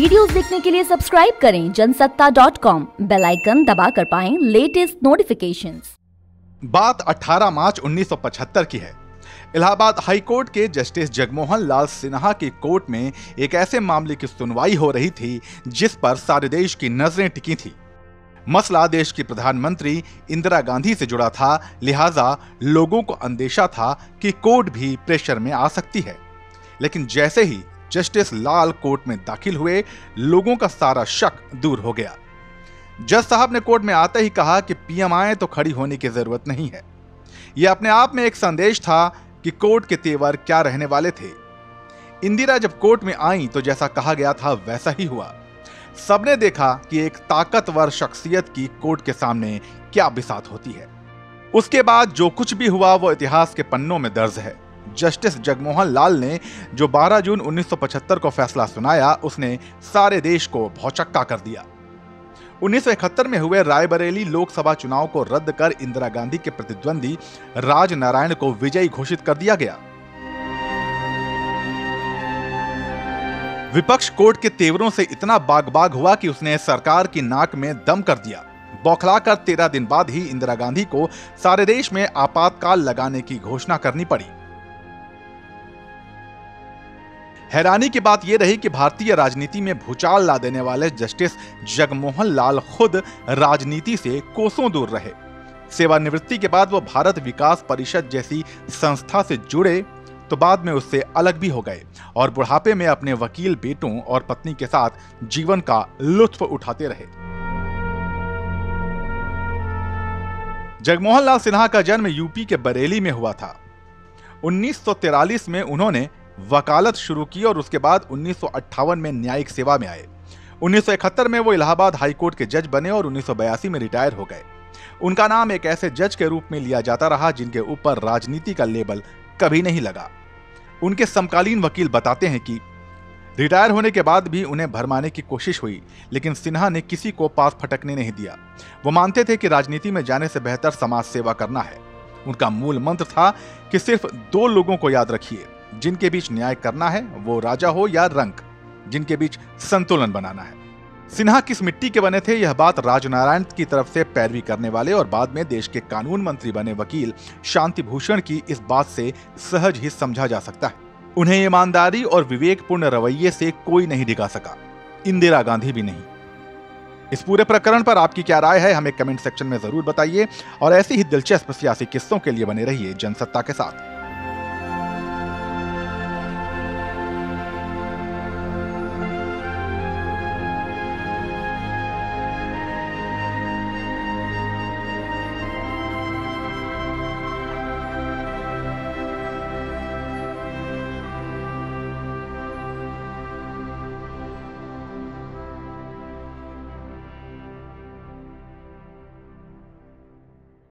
Videos देखने के लिए सब्सक्राइब करें जनसत्ता.com, बेल आइकन दबाकर पाएं लेटेस्ट नोटिफिकेशंस। बात 18 मार्च 1975 की है। इलाहाबाद हाई कोर्ट के जस्टिस जगमोहन लाल सिन्हा की कोर्ट में एक ऐसे मामले की सुनवाई हो रही थी जिस पर सारे देश की नजरें टिकी थी। मसला देश की प्रधानमंत्री इंदिरा गांधी से जुड़ा था, लिहाजा लोगों को अंदेशा था कि कोर्ट भी प्रेशर में आ सकती है। लेकिन जैसे ही जस्टिस लाल कोर्ट में दाखिल हुए, लोगों का सारा शक दूर हो गया। जज साहब ने कोर्ट में आते ही कहा कि पीएम आए तो खड़ी होने की जरूरत नहीं है। यह अपने आप में एक संदेश था कि कोर्ट के तेवर क्या रहने वाले थे। इंदिरा जब कोर्ट में आई तो जैसा कहा गया था वैसा ही हुआ। सबने देखा कि एक ताकतवर शख्सियत की कोर्ट के सामने क्या बिसात होती है। उसके बाद जो कुछ भी हुआ वो इतिहास के पन्नों में दर्ज है। जस्टिस जगमोहन लाल ने जो 12 जून 1975 को फैसला सुनाया, उसने सारे देश को भौचक्का कर दिया। 1971 में हुए रायबरेली लोकसभा चुनाव को रद्द कर इंदिरा गांधी के प्रतिद्वंदी राज नारायण को विजयी घोषित कर दिया गया। विपक्ष कोर्ट के तेवरों से इतना बाग-बाग हुआ कि उसने सरकार की नाक में दम कर दिया। बौखलाकर 13 दिन बाद ही इंदिरा गांधी को सारे देश में आपातकाल लगाने की घोषणा करनी पड़ी। हैरानी की बात यह रही कि भारतीय राजनीति में भूचाल ला देने वाले जस्टिस जगमोहन लाल खुद राजनीति से कोसों दूर रहे। सेवानिवृत्ति के बाद वो भारत विकास परिषद जैसी संस्था से जुड़े तो बाद में उससे अलग भी हो गए और बुढ़ापे में अपने वकील बेटों और पत्नी के साथ जीवन का लुत्फ उठाते रहे। जगमोहन लाल सिन्हा का जन्म यूपी के बरेली में हुआ था। 1943 में उन्होंने वकालत शुरू की और उसके बाद 1958 में न्यायिक सेवा में आए। 1971 में वो इलाहाबाद हाई कोर्ट के जज बने और 1982 में रिटायर हो गए। उनका नाम एक ऐसे जज के रूप में लिया जाता रहा जिनके ऊपर राजनीति का लेबल कभी नहीं लगा। उनके समकालीन वकील बताते हैं कि रिटायर होने के बाद भी उन्हें भरमाने की कोशिश हुई, लेकिन सिन्हा ने किसी को पास फटकने नहीं दिया। वो मानते थे कि राजनीति में जाने से बेहतर समाज सेवा करना है। उनका मूल मंत्र था कि सिर्फ 2 लोगों को याद रखिए, जिनके बीच न्याय करना है, वो राजा हो या रंक, जिनके बीच संतुलन बनाना है। सिन्हा किस मिट्टी के बने थे, यह बात राजनारायण की तरफ से पैरवी करने वाले और बाद में देश के कानून मंत्री बने वकील शांति भूषण की इस बात से सहज ही समझा जा सकता है। उन्हें ईमानदारी और विवेकपूर्ण रवैये से कोई नहीं डिगा सका, इंदिरा गांधी भी नहीं। इस पूरे प्रकरण पर आपकी क्या राय है, हमें कमेंट सेक्शन में जरूर बताइए और ऐसी ही दिलचस्प सियासी किस्सों के लिए बने रहिए जनसत्ता के साथ।